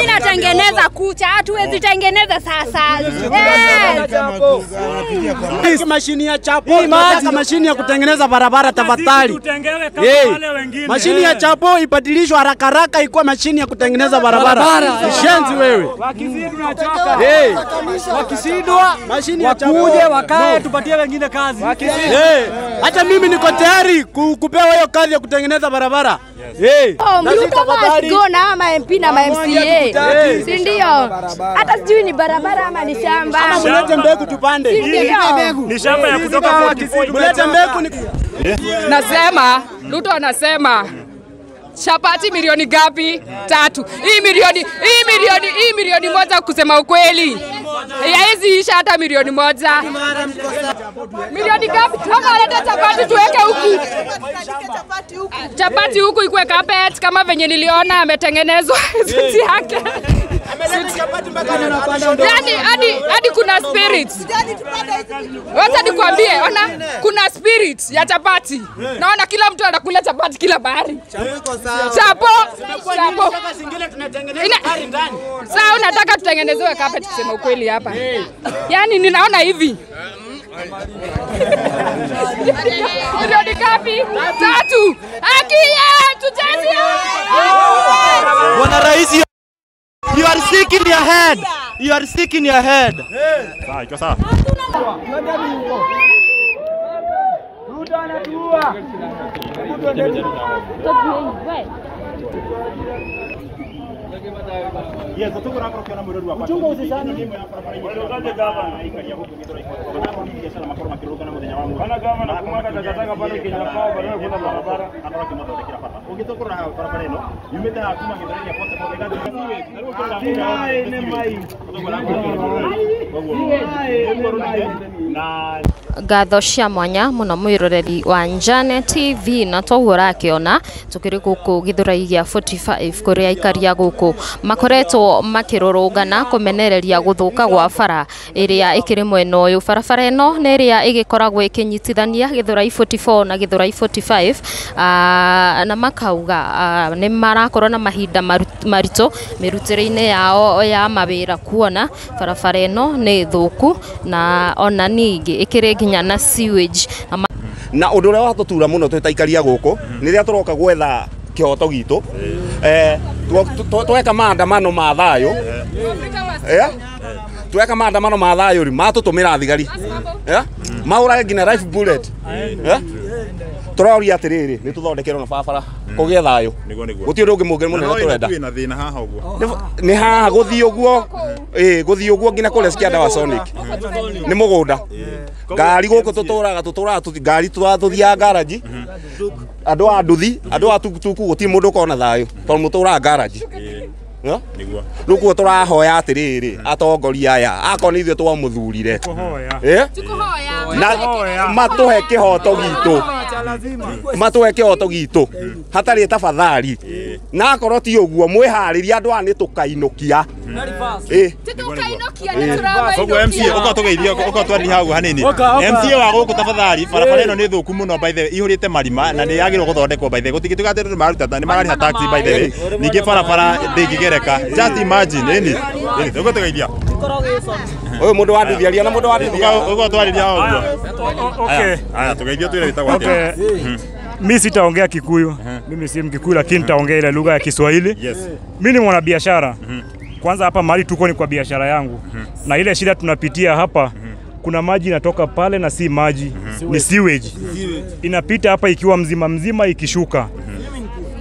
Mimi natengeneza kucha, hatuwezi tengeneza sasa. Hii mashini ya chapo, nataka mashini ya kutengeneza barabara tafadhali. Mashini ya chapo ibadilishwe haraka haraka ikuwa mashini ya kutengeneza barabara. Shenzi wewe. Wakisidwa mashini ya chapo wakuje wakae tupatie wengine kazi. Hata mimi niko tayari kupewa hiyo kazi ya kutengeneza barabara. Mluka basi gona ama MP na MCA. Si ndio? Hata sijui ni barabara ama ni shamba. Ama mlete mbegu tupande. Ni shamba ya kutoka kwa Kisii. Mlete mbegu. Nasema Ruto anasema chapati milioni gapi? 3. Hii milioni moja kusema ukweli. Haiwezi isha hata milioni moja. Milioni gapi? Kama aleta chapati tuweke huku. Chapati huku ikuwe carpet kama venye niliona ametengenezwa suti yake. Yani hadi kuna spirit. Wacha nikwambie, ona kuna spirit ya chapati. Naona kila mtu anakula chapati kila bahari. Chapo. Sasa unataka tutengenezewe carpet kusema ukweli hapa. Yani ninaona hivi. Milioni gapi? 3. Akia tujazie. Bwana Rais, you are sick in your head. You are sick in your head. Sawa, iko sawa. Ruto anatua. Yes, tuko na program mdogo hapa. Chunga usisani ni wale gavana ikalia huko Githura iko. Ni biashara makoroma kiruka na mwenye wangu. Kana gavana kumaka takataka pale Kenya kwao bado kuna barabara. Hata kimoto kila pata. Ukitoka na barabara ino, yumeta hakuna Githura ya kote kwa gadi. Ngatho cia mwanya muno mwiroreri wa Njane TV na twaura akiona tukiri guku Githurai gia 45 kuria ikaria guku makoretwo makirorongana kumenereria guthuka gwa bara iria ikiri mwena uyu. Barabara ino ni iria igikoragwo ikinyitithania Githurai 44 na Githurai 45 na makauga ni marakorwo na mahinda marito mirutire-ini yao ya mawira kuona barabara ino ni thuku na ona ningi ikiri na sewage na undu uria watutura muno twitaikaria guku ni ria turoka gwetha kihoto gitu tweka maandamano ma thayo tweka maandamano ma thayo ri matutumira thigari maurage ngina life bullet turoria atiriri ni tuthondekerwo na barabara kugia thayo guti undu ungi mungi munene turenda twina thina haha uguo ni haha guthii uguo guthii uguo ngina kule skianda wa Sonic ni mugunda ngari guku tuturaga ngari twathuthia garage andu a nduthi andu a tukutuku guti mundu kona thayo tondu muturaga garage niguo rukuo turahoya atiriri atongoria aya akoni ithuĩ twamuthurire na matuhe kihoto gitu matuhe kihoto gitu hatari tafadhali na akorwo ti uguo mwihariria andu ani tukainukia koguo MCA uko tugeithia uko twari hau hanini MCA wa guku tafadhali barabara ino ni thuku muno by the way ihurite marima na ni yagirwo guthondekwo by the way gutigitugatira maruta ni marari taxi by the way ningi barabara ndingigereka just imagine ni uko tugeithia oyo mundu wa ndithiaria na mundu wa ndithia uko twariria uguo okay haya tugeithia twire bitagwa okay mimi sitaongea Kikuyu mimi si Mkikuyu lakini nitaongea ile lugha ya Kiswahili mimi ni mwanabiashara kwanza hapa mahali tuko ni kwa biashara yangu na ile shida tunapitia hapa kuna maji inatoka pale na si maji ni sewage inapita hapa ikiwa mzima ikishuka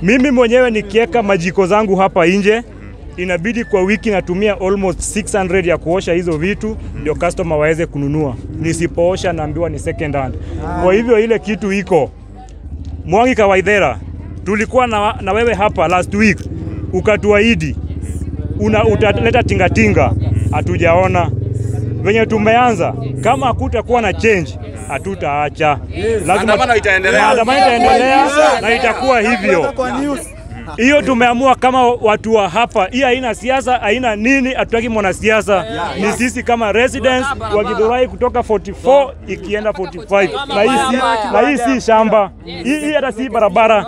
mimi mwenyewe nikiweka majiko zangu hapa nje inabidi kwa wiki natumia almost 600 ya kuosha hizo vitu ndio customer waweze kununua nisipoosha naambiwa ni second hand kwa hivyo ile kitu iko Mwangi Kawaithera tulikuwa na wewe hapa last week ukatuahidi utaleta tingatinga hatujaona venye tumeanza kama hakutakuwa na change hatutaacha lazima maandamano itaendelea na itakuwa hivyo Hiyo tumeamua kama watu wa hapa. Hii haina siasa, haina nini, hatutaki mwanasiasa. Ni sisi kama residents wa Githurai kutoka 44 ikienda 45. Na hii si shamba. Hii hata si barabara.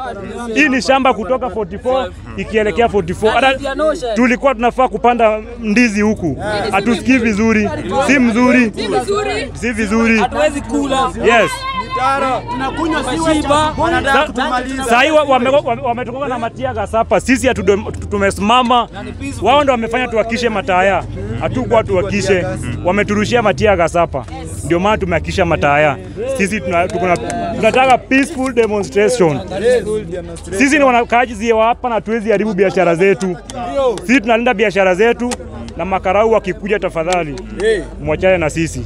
Hii ni shamba kutoka 44 ikielekea 44. Hata tulikuwa tunafaa kupanda ndizi huku. Hatusikii vizuri. Si mzuri. Si vizuri. Hatuwezi kula. Yes. Tunakunywa siwa wanataka kutumaliza. Sasa wametoka na matia gasapa. Sisi tumesimama. Wao ndio wamefanya tuhakishe mataya. Hatukuwa tuhakishe. Wameturushia matia gasapa. Ndio maana tumehakisha mataya. Sisi tunataka peaceful demonstration. Sisi ni wanakaaji wa hapa na tuwezi haribu biashara zetu. Sisi tunalinda biashara zetu na makarau wakikuja tafadhali mwachane na sisi.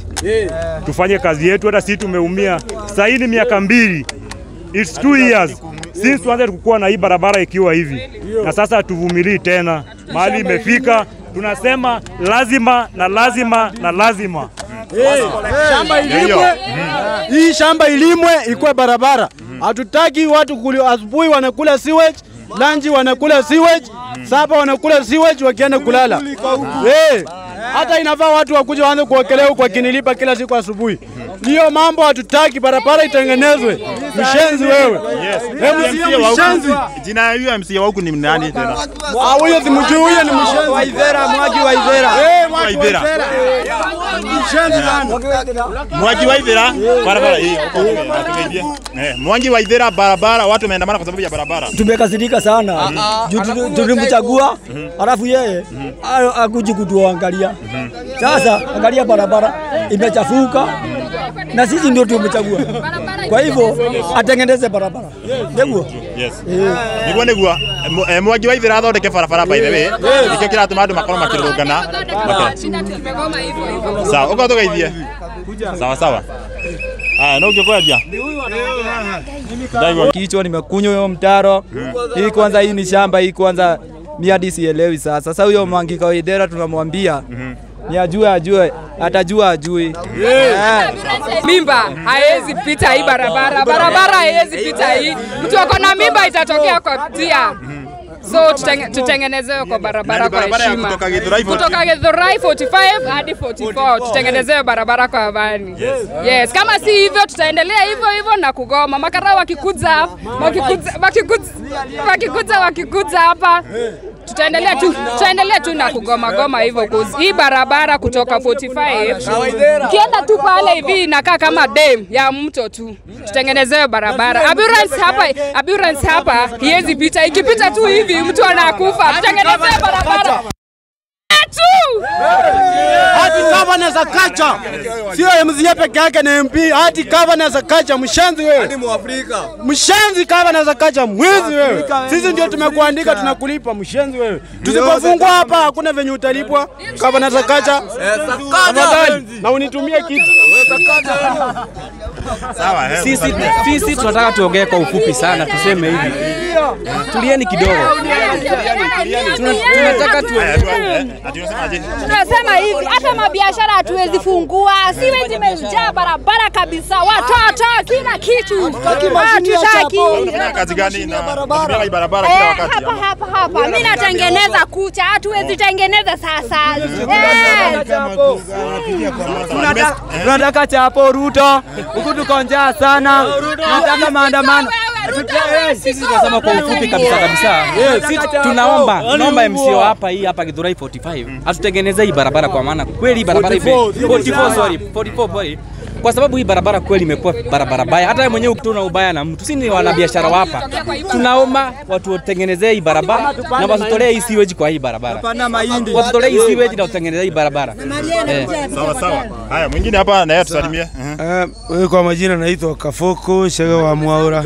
Tufanye kazi yetu, hata sisi tumeumia. Sasa hii ni miaka 2. It's 2 years since tuanze kukua na hii barabara ikiwa hivi. Na sasa hatuvumilii tena. Mahali imefika tunasema lazima na lazima na lazima. Shamba ilimwe. Hii shamba ilimwe ikuwe barabara. Hatutaki watu asubuhi wanakula sewage, lunch wanakula sewage, sapa wanakula sewage wakienda kulala. Hata inafaa watu wakuja waanze kuokelea kwa kinilipa kila siku asubuhi. Hiyo mambo hatutaki, barabara itengenezwe. Mshenzi wewe. Mshenzi. Jina ya MCA huku ni nani tena? Huyo si mjui, huyo ni mshenzi. Waithera, Mwangi Waithera. Waithera. Mshenzi sana. Mwangi Waithera barabara hii. Mwangi Waithera barabara, watu wameandamana kwa sababu ya barabara. Tumekasirika sana. Tulimchagua, alafu yeye akuji kutuangalia. Sasa angalia barabara imechafuka na sisi ndio tumechagua. Kwa hivyo atengeneze barabara. Ndio. Yes. Niguo Mwangi Waithera athondeke barabara by the way. Nikio kiratuma andu makorwo makirungana. Sawa, uko tugeithie. Sawa. No ungekwaje? Kichwa nimekunywa huyo mtaro. Hii kwanza hii ni shamba, hii kwanza mimi hadi sielewi sasa. Sasa huyo Mwangi Waithera tunamwambia ni ajue, atajua ajui. Mimba haiwezi pita hii barabara. Barabara haiwezi pita hii. Mtu ako na mimba itatokea kwa tia. So tutengenezewe kwa barabara kwa heshima. Kutoka Githurai 45 hadi 44 tutengenezewe barabara kwa amani. Yes, kama si hivyo tutaendelea hivyo na kugoma. Makarao wakikuja hapa tutaendelea tu na kugoma hivyo. Hii barabara kutoka 45 ukienda tu pale hivi inakaa kama dam ya mto tu. Tutengenezewe barabara. Ambulance hapa hiwezi pita. Ikipita tu hivi mtu anakufa. Tutengenezewe barabara. Hadi gavana za kacha. Sio MCA peke yake na MP, hadi gavana za kacha. Mshenzi wewe. Hadi Mwafrika. Mshenzi gavana za kacha, mwizi wewe. Sisi ndio tumekuandika tunakulipa, mshenzi wewe. Tusipofungwa hapa hakuna venye utalipwa. Gavana za kacha. Na unitumie kitu. Sawa, sisi tunataka tuongee kwa ufupi sana, tuseme hivi. Tulieni kidogo. Tunataka tunasema hivi, hata mabiashara hatuwezi fungua. Siwe imejaa barabara kabisa. Watoto kila kitu. Hatutaki. Kazi gani na barabara kila wakati? Hapa. Mimi natengeneza kucha, hatuwezi tengeneza sasa. Tunataka chapo Ruto. Huku tuko njaa sana. Tunataka maandamano. Sisi tunasema kwa ufupi kabisa. Sisi tunaomba MCA hapa Githurai 45 atutengenezee hii barabara, kwa maana kweli barabara 44 kwa sababu hii barabara kweli imekuwa barabara baya. Hata wewe mwenyewe ukituna ubaya na mtu, sisi ni wanabiashara hapa, tunaomba watu watengenezee hii barabara na wasitolee hii sewage kwa hii barabara. Wasitolee hii sewage na watengenezee hii barabara. Sawa. Haya, mwingine hapa na yeye tusalimie. Wewe kwa majina naitwa Kafoko Shega wa Mwaura.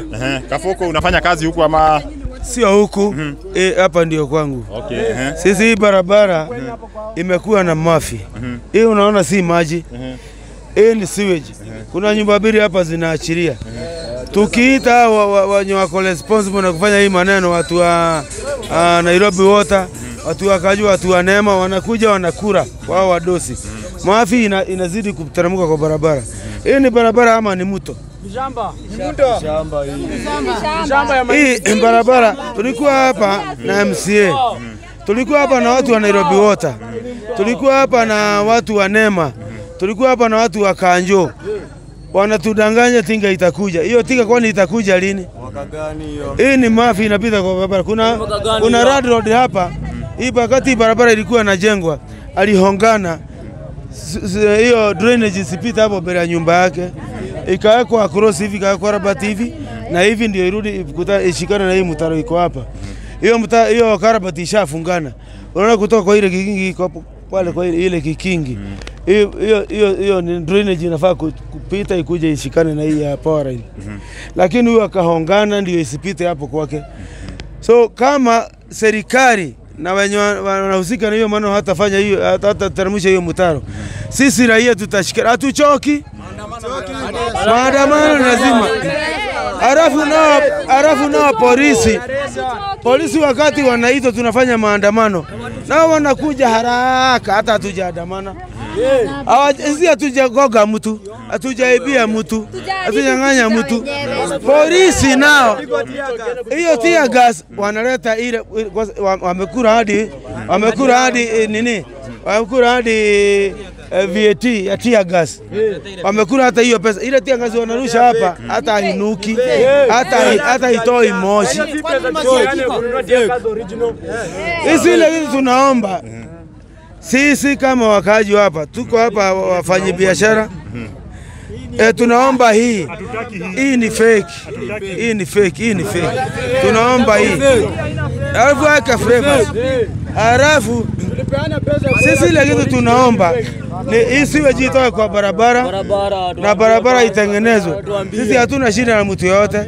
Kafoko, unafanya kazi huku ama sio huku? Hapa ndio kwangu. Okay. Sisi hii barabara imekuwa na mafi. Hii unaona si maji. Hii ni sewage. Kuna nyumba mbili hapa zinaachilia. Tukiita wenye wako responsible na kufanya hii maneno, watu wa Nairobi Water, watu wa Kaju, watu wa Neema, wanakuja wanakura wao wadosi. Mafi inazidi kuteremka kwa barabara. Hii ni barabara ama ni mto? Shamba hii barabara. Tulikuwa hapa na MCA. Tulikuwa hapa na watu wa Nairobi Water. Tulikuwa hapa na watu wa Nema. Tulikuwa hapa na watu wa Kanjo. Wanatudanganya tinga itakuja. Hiyo tinga kwani itakuja lini? Mwaka gani hiyo? Hii ni mafi inapita kwa barabara. Kuna rad road hapa. Hii wakati barabara ilikuwa inajengwa, alihongana hiyo drainage isipita hapo mbele ya nyumba yake. Ikawekwa cross hivi, ikawekwa rabati hivi na hivi ndio irudi ishikana na hii mtaro iko hapa. Hiyo karabati ishafungana. Unaona kutoka kwa ile kikingi iko pale kwa ile kikingi. Hiyo ni drainage inafaa kupita ikuje ishikane na hii ya power line. Lakini huyo akahongana ndio isipite hapo kwake. So kama serikali na wenye wanahusika na hiyo maneno hatafanya hiyo, hata teremsha hiyo mtaro, sisi raia tutashikana, hatuchoki. Maandamano lazima. Arafu nao polisi wakati wanaitwa tunafanya maandamano nao wanakuja haraka, hata hatujaandamana. Sisi hatujagoga mtu, hatujaibia mtu, hatujanganya mtu. Polisi nao hiyo tear gas wanaleta ile, wamekura hadi nini? Wamekura hadi VAT ya tear gas. Wamekura hata hiyo pesa. Ile tear gas wanarusha hapa hata hainuki, hata itoi moshi. Ile tunaomba sisi kama wakaji hapa, tuko hapa wafanye biashara. Tunaomba hii ni fake. Hii ni fake. Tunaomba hii. Alafu weka flavors. Alafu sisi ile kitu tunaomba ni isiwe jitoe kwa barabara na barabara itengenezwe. Sisi hatuna shida na mtu yote.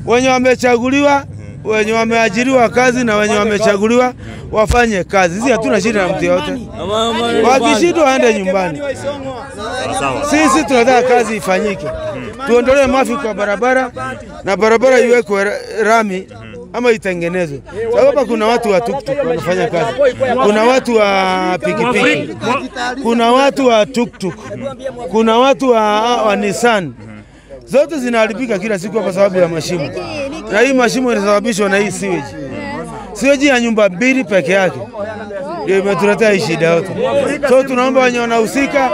Wenye wamechaguliwa, wenye wameajiriwa kazi na wenye wamechaguliwa wafanye kazi. Sisi hatuna shida na mtu yote. Wakishindwa waende nyumbani. Sisi tunataka kazi ifanyike. Tuondolee mafi kwa barabara na barabara iwekwe rami ama itengenezwe. Sababu kuna watu wa tuktuk wanafanya kazi. Kuna watu wa pikipiki. Kuna watu wa tuktuk. Kuna watu wa Nissan. Zote zinaharibika kila siku kwa sababu ya mashimo. Na hii mashimo inasababishwa na hii sewage. Sewage ya nyumba mbili peke yake ndio imetuletea hii shida yote. So tunaomba wenye wanahusika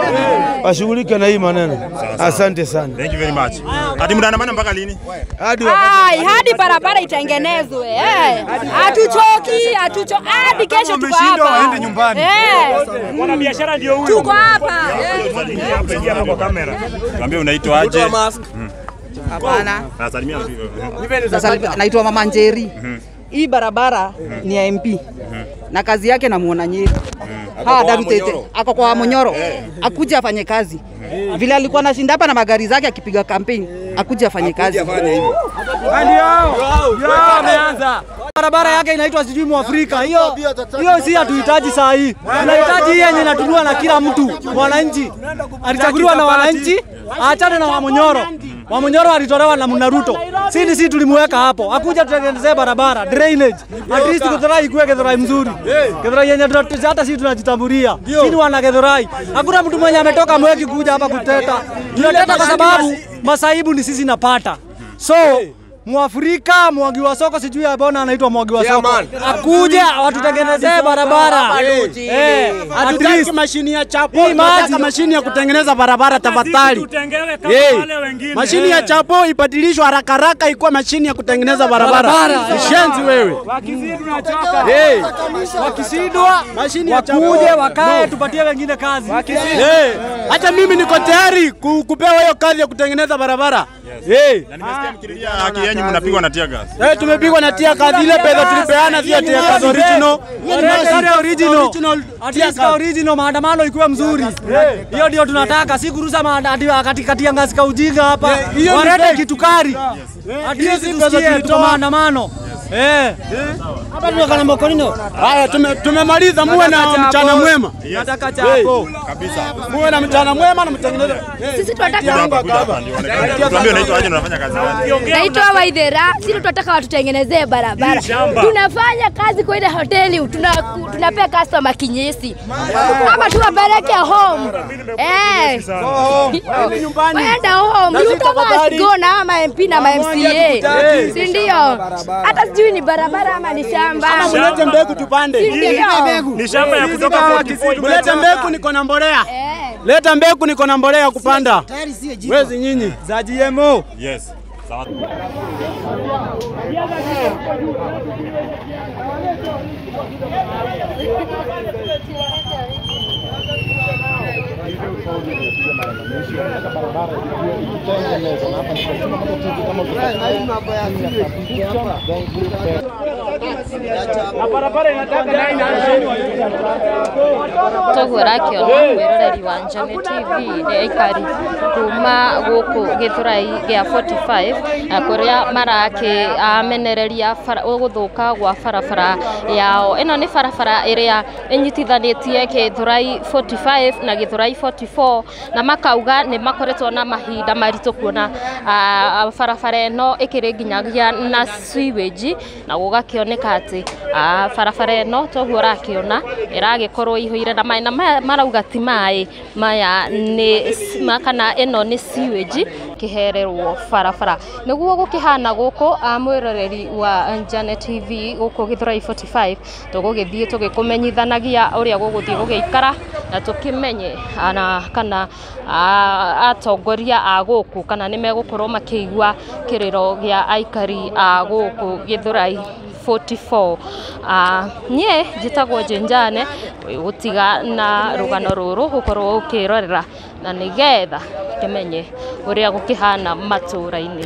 washughulike na hii maneno. Asante sana. Thank you very much. Hadi mnaandamana mpaka lini? Hadi barabara itengenezwe. Hatuchoki, hadi kesho tuko hapa. Waende nyumbani. Wana biashara ndio huyo. Tuko hapa. Hapa kwa kamera. Niambie unaitwa aje? Hapana. Salimia Sasa naitwa Mama Njeri. Hii barabara ni ya MP. Na kazi yake namuona Nyeri. David ako kwa Munyoro. Akuja afanye kazi. Vile alikuwa anashinda hapa na magari zake akipiga kampeni, akuja afanye kazi. Ndio ameanza. Barabara yake inaitwa sijui Mwafrika. Hiyo si hatuhitaji saa hii. Tunahitaji hii yenye inatunua na kila mtu. Mwananchi alichaguliwa na wananchi, aachane na Wamunyoro. Wamunyoro alitolewa na Munaruto. Sisi tulimweka hapo. Akuja tutengenezee barabara, drainage. At least Githurai ikuwe Githurai mzuri. Githurai yenye hata sisi tunajitambulia. Sisi wana Githurai. Hakuna mtu mwenye ametoka Mweki kuja hapa kuteta. Tunateta kwa sababu masaibu ni sisi napata. So Mwafrika Mwangi wa Soko sijui abona anaitwa Mwangi wa Soko. Akuje watutengenezee barabara. Hatutaki mashini ya chapo, tunataka mashini ya kutengeneza barabara tafadhali. Mashini ya chapo ibadilishwe haraka ikuwe mashini ya kutengeneza barabara. Shenzi wewe. Wakisidwa mashini ya chapo wakuje wakae tupatie wengine kazi. Hata mimi niko tayari kupewa hiyo kazi ya kutengeneza barabara. Na nimesikia mkililia haki yenu mnapigwa na tear gas. Tumepigwa na tear gas, ile pesa tulipeana sio tear gas original. Original maandamano ikuwe mzuri. Hiyo ndio tunataka, si kurusa maandamano katikati ya ngazi ka ujinga hapa. Walete kitukari. At least tusikie maandamano. Hapa tunakana mokorino. Haya tumemaliza, muwe na mchana mwema. Nataka chapo. Kabisa. Muwe na mchana mwema na mtengeneze. Sisi tunataka tuambie unaitwa aje, unafanya kazi gani? Naitwa Waithera. Sisi tunataka watutengenezee barabara. Tunafanya kazi kwa ile hoteli, tunapea customer kinyesi. Ama tuwapeleke home. Waenda home. Ruto must go na ama MP na MCA. Si ndio? Hata sijui ni barabara ama ni shamba. Ama mlete mbegu tupande. Ni shamba ya kutoka 44. Mlete mbegu, niko na mbolea. Leta mbegu, niko na mbolea kupanda. Wezi nyinyi za GMO. Yes. Sawa. Togora kiona mwiroreri wa Njane TV ni aikari kuma guku Githurai gia 45 kuria marake amenereria guthuka gwa barabara yao. Ino ni barabara iria inyitithanitie Githurai 45 na Githurai 44 na makauga ni makoretwo na mahinda maritu kuona barabara ino ikiri nginyagia na sewage na gugakioneka ati barabara ino toguo rakiona iragikorwo ihuire na mai na marauga ti mai maya ni makana ino ni sewage kihererwo barabara niguo gukihana guku mwiroreri wa Njane TV guku Githurai 45 tugugithie tugikumenyithanagia uria guguthie gugiikara na tukimenye kana atongoria a guku kana ni megukorwo makiigua kiriro gia aikari a guku Githurai 44. Nie njitagwo Njane gutiga na rugano ruru gukorwo ukirorera na nigetha kimenye uria gukihana maturaini.